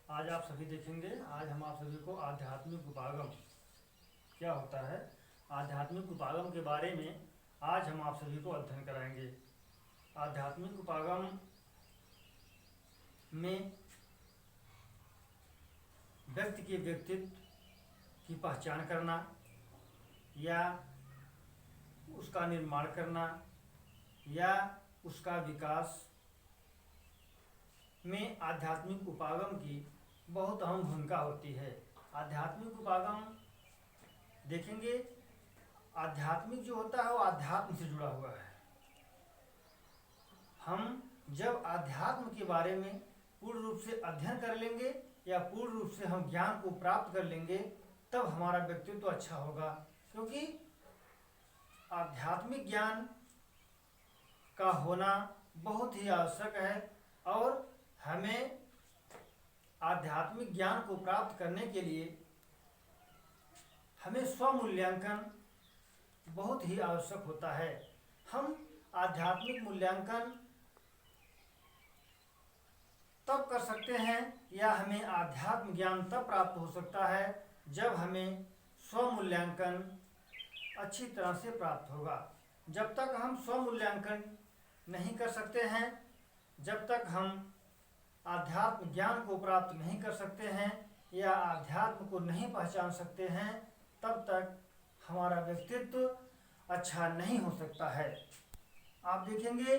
आज आप सभी देखेंगे। आज हम आप सभी को आध्यात्मिक उपागम क्या होता है, आध्यात्मिक उपागम के बारे में आज हम आप सभी को अध्ययन कराएंगे। आध्यात्मिक उपागम में व्यक्ति के व्यक्तित्व की पहचान करना या उसका निर्माण करना या उसका विकास में आध्यात्मिक उपागम की बहुत अहम भूमिका होती है। आध्यात्मिक उपागम देखेंगे, आध्यात्मिक जो होता है वो आध्यात्म से जुड़ा हुआ है। हम जब अध्यात्म के बारे में पूर्ण रूप से अध्ययन कर लेंगे या पूर्ण रूप से हम ज्ञान को प्राप्त कर लेंगे तब हमारा व्यक्तित्व तो अच्छा होगा, क्योंकि आध्यात्मिक ज्ञान का होना बहुत ही आवश्यक है। और हमें आध्यात्मिक ज्ञान को प्राप्त करने के लिए हमें स्वमूल्यांकन बहुत ही आवश्यक होता है। हम आध्यात्मिक मूल्यांकन तब कर सकते हैं या हमें आध्यात्म ज्ञान तब प्राप्त हो सकता है जब हमें स्वमूल्यांकन अच्छी तरह से प्राप्त होगा। जब तक हम स्वमूल्यांकन नहीं कर सकते हैं, जब तक हम आध्यात्म ज्ञान को प्राप्त नहीं कर सकते हैं या आध्यात्म को नहीं पहचान सकते हैं, तब तक हमारा व्यक्तित्व अच्छा नहीं हो सकता है। आप देखेंगे,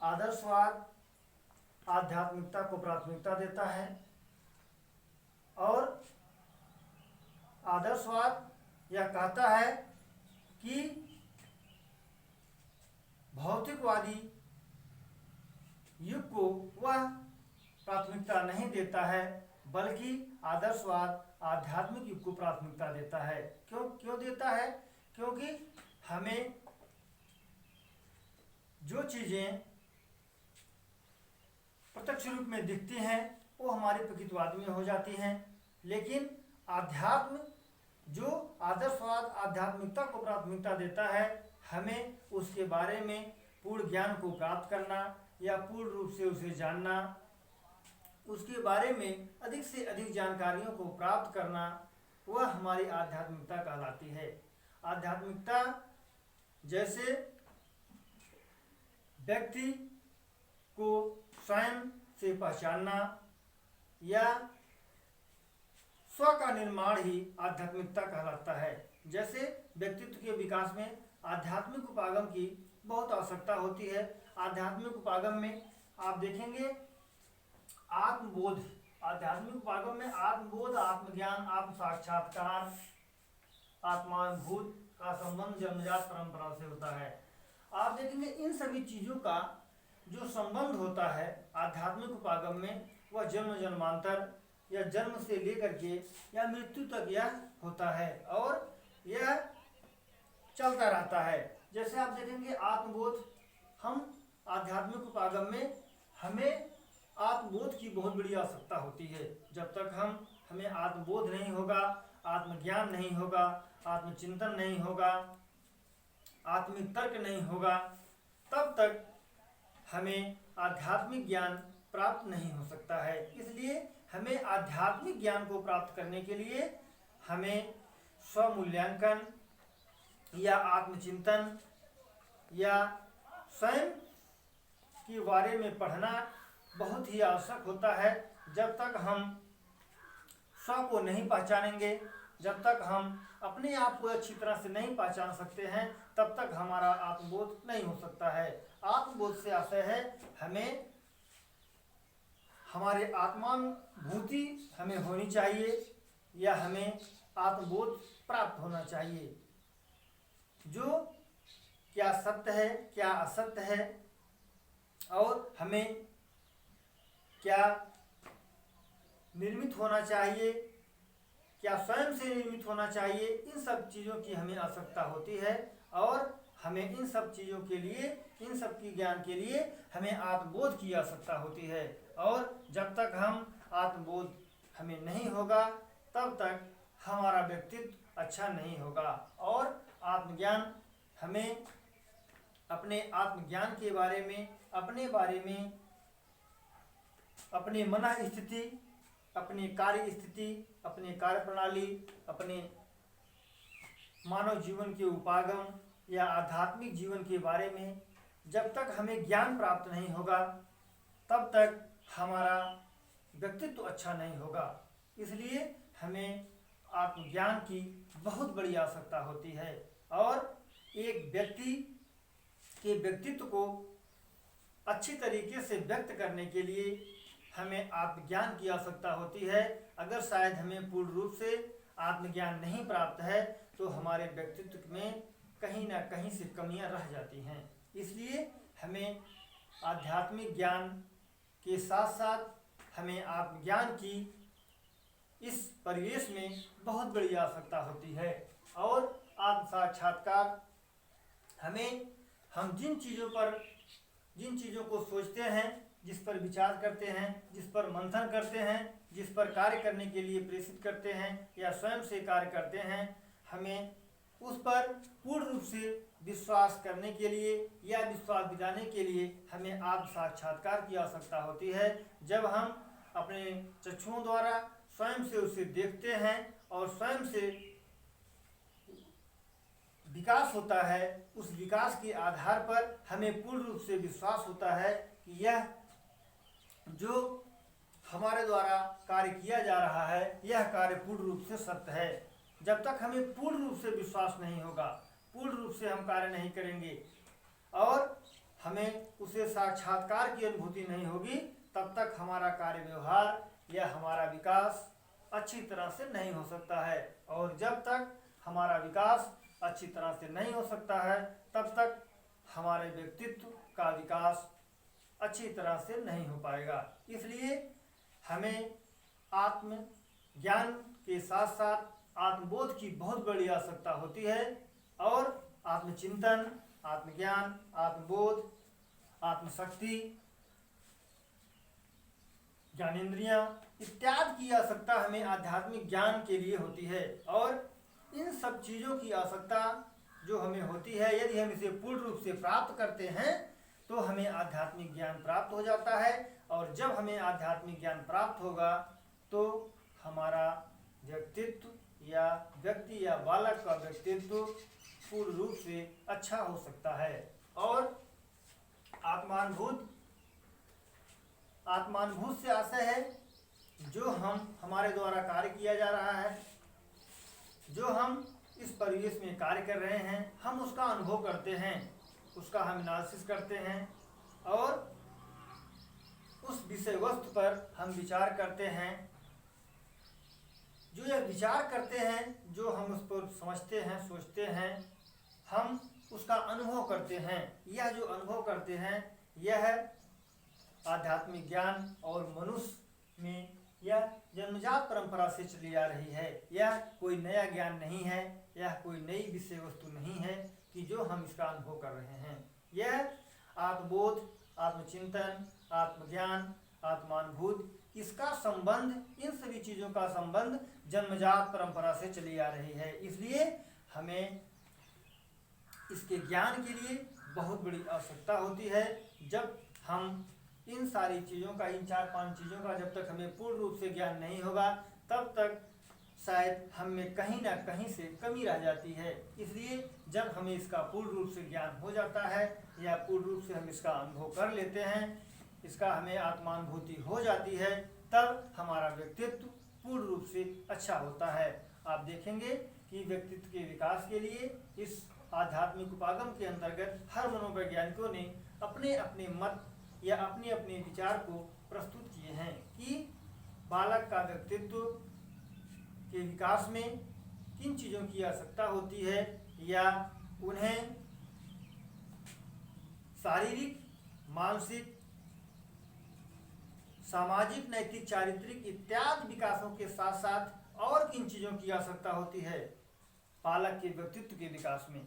आदर्शवाद आध्यात्मिकता को प्राथमिकता देता है और आदर्शवाद यह कहता है कि भौतिकवादी युग को वह प्राथमिकता नहीं देता है, बल्कि आदर्शवाद आध्यात्मिक युग को प्राथमिकता देता है। क्यों देता है? क्योंकि हमें जो चीजें प्रत्यक्ष रूप में दिखती हैं वो हमारे प्रकृतिवाद में हो जाती हैं, लेकिन आध्यात्म जो आदर्शवाद आध्यात्मिकता को प्राथमिकता देता है, हमें उसके बारे में पूर्ण ज्ञान को प्राप्त करना या पूर्ण रूप से उसे जानना, उसके बारे में अधिक से अधिक जानकारियों को प्राप्त करना, वह हमारी आध्यात्मिकता कहलाती है। आध्यात्मिकता जैसे व्यक्ति को स्वयं से पहचानना या स्व का निर्माण ही आध्यात्मिकता कहलाता है। जैसे व्यक्तित्व के विकास में आध्यात्मिक उपागम की बहुत आवश्यकता होती है। आध्यात्मिक उपागम में आप देखेंगे आत्मबोध, आध्यात्मिक उपागम में आत्मबोध, आत्मज्ञान, आत्म साक्षात्कार, आत्मानुभूत का संबंध जन्मजात परंपरा से होता है। आप देखेंगे इन सभी चीजों का जो संबंध होता है आध्यात्मिक उपागम में, वह जन्म जन्मांतर या जन्म से लेकर के या मृत्यु तक यह होता है और यह चलता रहता है। जैसे आप देखेंगे आत्मबोध, हम आध्यात्मिक उपागम में हमें आत्मबोध की बहुत बड़ी आवश्यकता होती है। जब तक हमें आत्मबोध नहीं होगा, आत्मज्ञान नहीं होगा, आत्मचिंतन नहीं होगा, आत्मिक तर्क नहीं होगा, तब तक हमें आध्यात्मिक ज्ञान प्राप्त नहीं हो सकता है। इसलिए हमें आध्यात्मिक ज्ञान को प्राप्त करने के लिए हमें स्वमूल्यांकन या आत्मचिंतन या स्वयं के बारे में पढ़ना बहुत ही आवश्यक होता है। जब तक हम स्व को नहीं पहचानेंगे, जब तक हम अपने आप को अच्छी तरह से नहीं पहचान सकते हैं, तब तक हमारा आत्मबोध नहीं हो सकता है। आत्मबोध से आशय है हमें हमारे आत्मानुभूति हमें होनी चाहिए या हमें आत्मबोध प्राप्त होना चाहिए, जो क्या सत्य है क्या असत्य है और हमें क्या निर्मित होना चाहिए, क्या स्वयं से निर्मित होना चाहिए, इन सब चीज़ों की हमें आवश्यकता होती है। और हमें इन सब चीज़ों के लिए, इन सब की ज्ञान के लिए हमें आत्मबोध की आवश्यकता होती है। और जब तक हम आत्मबोध हमें नहीं होगा तब तक हमारा व्यक्तित्व अच्छा नहीं होगा। और आत्मज्ञान हमें अपने आत्मज्ञान के बारे में, अपने बारे में, अपने मन स्थिति अपनी कार्य स्थिति, अपनी कार्य प्रणाली, अपने मानव जीवन के उपागम या आध्यात्मिक जीवन के बारे में जब तक हमें ज्ञान प्राप्त नहीं होगा तब तक हमारा व्यक्तित्व अच्छा नहीं होगा। इसलिए हमें आत्मज्ञान की बहुत बड़ी आवश्यकता होती है और एक व्यक्ति के व्यक्तित्व को अच्छी तरीके से व्यक्त करने के लिए हमें आत्मज्ञान की आवश्यकता होती है। अगर शायद हमें पूर्ण रूप से आत्मज्ञान नहीं प्राप्त है तो हमारे व्यक्तित्व में कहीं ना कहीं से कमियां रह जाती हैं। इसलिए हमें आध्यात्मिक ज्ञान के साथ साथ हमें आत्मज्ञान की इस परिवेश में बहुत बड़ी आवश्यकता होती है। और आत्म साक्षात्कार हम जिन चीज़ों को सोचते हैं, जिस पर विचार करते हैं, जिस पर मंथन करते हैं, जिस पर कार्य करने के लिए प्रेरित करते हैं या स्वयं से कार्य करते हैं, हमें उस पर पूर्ण रूप से विश्वास करने के लिए या विश्वास दिलाने के लिए हमें आत्म साक्षात्कार की आवश्यकता होती है। जब हम अपने चक्षुओं द्वारा स्वयं से उसे देखते हैं और स्वयं से विकास होता है, उस विकास के आधार पर हमें पूर्ण रूप से विश्वास होता है कि यह जो हमारे द्वारा कार्य किया जा रहा है यह कार्य पूर्ण रूप से सत्य है। जब तक हमें पूर्ण रूप से विश्वास नहीं होगा, पूर्ण रूप से हम कार्य नहीं करेंगे और हमें उसे साक्षात्कार की अनुभूति नहीं होगी, तब तक हमारा कार्य व्यवहार या हमारा विकास अच्छी तरह से नहीं हो सकता है। और जब तक हमारा विकास अच्छी तरह से नहीं हो सकता है तब तक हमारे व्यक्तित्व का विकास अच्छी तरह से नहीं हो पाएगा। इसलिए हमें आत्मज्ञान के साथ साथ आत्मबोध की बहुत बड़ी आवश्यकता होती है और आत्मचिंतन, आत्मज्ञान, आत्मबोध, आत्मशक्ति, ज्ञानेंद्रियां इत्यादि की आवश्यकता हमें आध्यात्मिक ज्ञान के लिए होती है। और इन सब चीज़ों की आवश्यकता जो हमें होती है, यदि हम इसे पूर्ण रूप से प्राप्त करते हैं तो हमें आध्यात्मिक ज्ञान प्राप्त हो जाता है। और जब हमें आध्यात्मिक ज्ञान प्राप्त होगा तो हमारा व्यक्तित्व या व्यक्ति या बालक का व्यक्तित्व पूर्ण रूप से अच्छा हो सकता है। और आत्मानुभूत से आशय है जो हमारे द्वारा कार्य किया जा रहा है, जो हम इस परिवेश में कार्य कर रहे हैं, हम उसका अनुभव करते हैं, उसका हम एनालिसिस करते हैं और उस विषय वस्तु पर हम विचार करते हैं। जो यह विचार करते हैं, जो हम उस पर समझते हैं, सोचते हैं, हम उसका अनुभव करते हैं। यह जो अनुभव करते हैं यह आध्यात्मिक ज्ञान और मनुष्य में यह जन्मजात परंपरा से चली आ रही है। यह कोई नया ज्ञान नहीं है, यह कोई नई विषय वस्तु नहीं है कि जो हम इसका अनुभव कर रहे हैं। यह आत्मबोध, आत्मचिंतन, आत्मज्ञान, आत्मानुभूत, इसका संबंध, इन सभी चीज़ों का संबंध जन्मजात परंपरा से चली आ रही है। इसलिए हमें इसके ज्ञान के लिए बहुत बड़ी आवश्यकता होती है। जब हम इन सारी चीज़ों का, इन 4-5 चीज़ों का जब तक हमें पूर्ण रूप से ज्ञान नहीं होगा तब तक शायद हम में कहीं ना कहीं से कमी रह जाती है। इसलिए जब हमें इसका पूर्ण रूप से ज्ञान हो जाता है या पूर्ण रूप से हम इसका अनुभव कर लेते हैं, इसका हमें आत्मानुभूति हो जाती है, तब हमारा व्यक्तित्व पूर्ण रूप से अच्छा होता है। आप देखेंगे कि व्यक्तित्व के विकास के लिए इस आध्यात्मिक उपागम के अंतर्गत हर मनोवैज्ञानिकों ने अपने अपने मत या अपने अपने विचार को प्रस्तुत किए हैं कि बालक का व्यक्तित्व के विकास में किन चीज़ों की आवश्यकता होती है या उन्हें शारीरिक, मानसिक, सामाजिक, नैतिक, चारित्रिक इत्यादि विकासों के साथ साथ और किन चीज़ों की आवश्यकता होती है बालक के व्यक्तित्व के विकास में।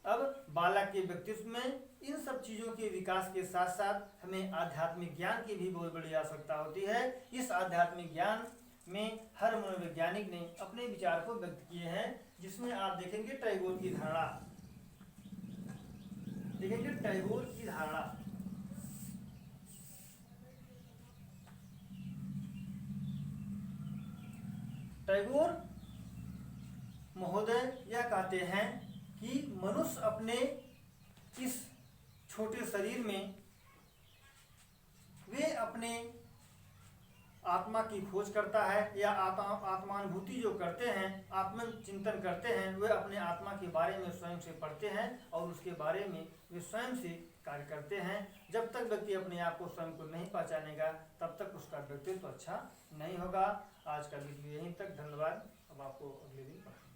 अब बालक के व्यक्तित्व में इन सब चीज़ों के विकास के साथ साथ हमें आध्यात्मिक ज्ञान की भी बहुत बड़ी आवश्यकता होती है। इस आध्यात्मिक ज्ञान में हर मनोवैज्ञानिक ने अपने विचार को व्यक्त किए हैं, जिसमें आप देखेंगे टैगोर की धारणा, टैगोर महोदय यह कहते हैं कि मनुष्य अपने इस छोटे शरीर में वे अपने आत्मा की खोज करता है या आत्मानुभूति जो करते हैं, आत्म चिंतन करते हैं, वे अपने आत्मा के बारे में स्वयं से पढ़ते हैं और उसके बारे में वे स्वयं से कार्य करते हैं। जब तक व्यक्ति अपने आप को स्वयं को नहीं पहचानेगा तब तक उसका व्यक्तित्व अच्छा नहीं होगा। आज का वीडियो यहीं तक, धन्यवाद। अब आपको अगले दिन पढ़ेंगे।